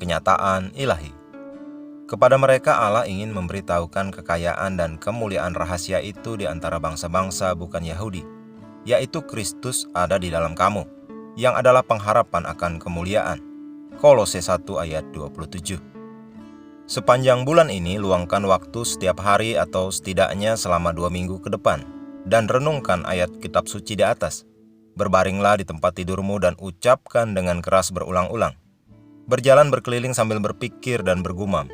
kenyataan ilahi. Kepada mereka Allah ingin memberitahukan kekayaan dan kemuliaan rahasia itu di antara bangsa-bangsa bukan Yahudi, yaitu Kristus ada di dalam kamu, yang adalah pengharapan akan kemuliaan. Kolose 1 ayat 27. Sepanjang bulan ini luangkan waktu setiap hari atau setidaknya selama 2 minggu ke depan, dan renungkan ayat kitab suci di atas. Berbaringlah di tempat tidurmu dan ucapkan dengan keras berulang-ulang. Berjalan berkeliling sambil berpikir dan bergumam,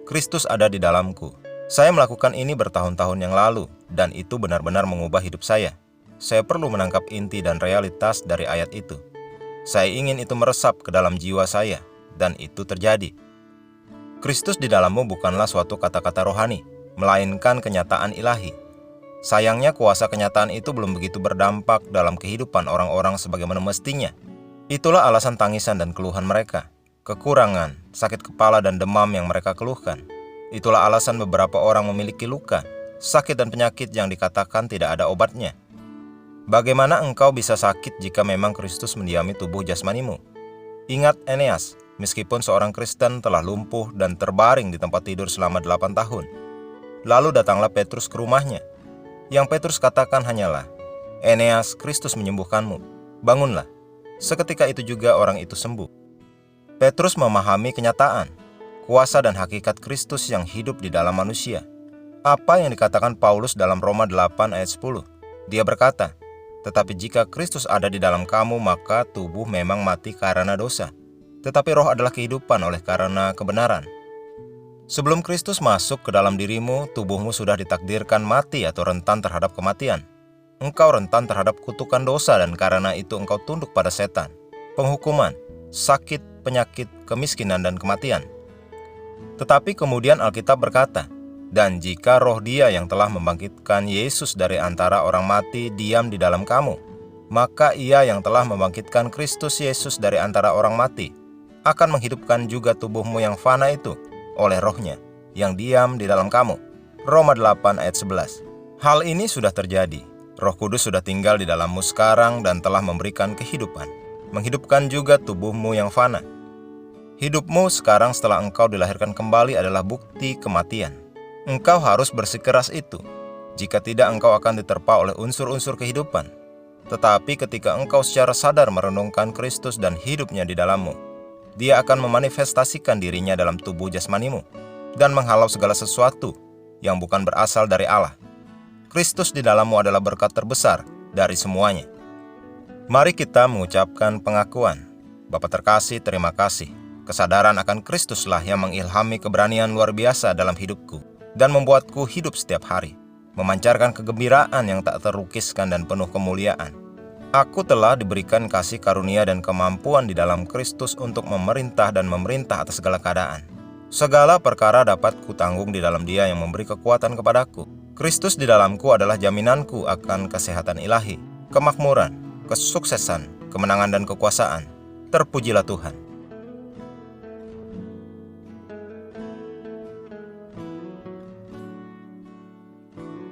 Kristus ada di dalamku. Saya melakukan ini bertahun-tahun yang lalu, dan itu benar-benar mengubah hidup saya. Saya perlu menangkap inti dan realitas dari ayat itu. Saya ingin itu meresap ke dalam jiwa saya, dan itu terjadi. Kristus di dalammu bukanlah suatu kata-kata rohani, melainkan kenyataan ilahi. Sayangnya kuasa kenyataan itu belum begitu berdampak dalam kehidupan orang-orang sebagaimana mestinya. Itulah alasan tangisan dan keluhan mereka, kekurangan, sakit kepala dan demam yang mereka keluhkan. Itulah alasan beberapa orang memiliki luka, sakit dan penyakit yang dikatakan tidak ada obatnya. Bagaimana engkau bisa sakit jika memang Kristus mendiami tubuh jasmanimu? Ingat Eneas, meskipun seorang Kristen telah lumpuh dan terbaring di tempat tidur selama 8 tahun. Lalu datanglah Petrus ke rumahnya. Yang Petrus katakan hanyalah, Eneas, Kristus menyembuhkanmu, bangunlah. Seketika itu juga orang itu sembuh. Petrus memahami kenyataan, kuasa dan hakikat Kristus yang hidup di dalam manusia. Apa yang dikatakan Paulus dalam Roma 8 ayat 10? Dia berkata, tetapi jika Kristus ada di dalam kamu, maka tubuh memang mati karena dosa, tetapi roh adalah kehidupan oleh karena kebenaran. Sebelum Kristus masuk ke dalam dirimu, tubuhmu sudah ditakdirkan mati atau rentan terhadap kematian. Engkau rentan terhadap kutukan dosa dan karena itu engkau tunduk pada setan, penghukuman, sakit, penyakit, kemiskinan, dan kematian. Tetapi kemudian Alkitab berkata, dan jika roh Dia yang telah membangkitkan Yesus dari antara orang mati diam di dalam kamu, maka Ia yang telah membangkitkan Kristus Yesus dari antara orang mati akan menghidupkan juga tubuhmu yang fana itu oleh rohnya yang diam di dalam kamu. Roma 8 ayat 11. Hal ini sudah terjadi. Roh Kudus sudah tinggal di dalammu sekarang dan telah memberikan kehidupan, menghidupkan juga tubuhmu yang fana. Hidupmu sekarang setelah engkau dilahirkan kembali adalah bukti kematian. Engkau harus bersikeras itu. Jika tidak, engkau akan diterpa oleh unsur-unsur kehidupan. Tetapi ketika engkau secara sadar merenungkan Kristus dan hidupnya di dalammu, Dia akan memanifestasikan dirinya dalam tubuh jasmanimu dan menghalau segala sesuatu yang bukan berasal dari Allah. Kristus di dalammu adalah berkat terbesar dari semuanya. Mari kita mengucapkan pengakuan. Bapa terkasih, terima kasih. Kesadaran akan Kristuslah yang mengilhami keberanian luar biasa dalam hidupku dan membuatku hidup setiap hari, memancarkan kegembiraan yang tak terlukiskan dan penuh kemuliaan. Aku telah diberikan kasih karunia dan kemampuan di dalam Kristus untuk memerintah dan memerintah atas segala keadaan. Segala perkara dapat kutanggung di dalam Dia yang memberi kekuatan kepadaku. Kristus di dalamku adalah jaminanku akan kesehatan ilahi, kemakmuran, kesuksesan, kemenangan dan kekuasaan. Terpujilah Tuhan.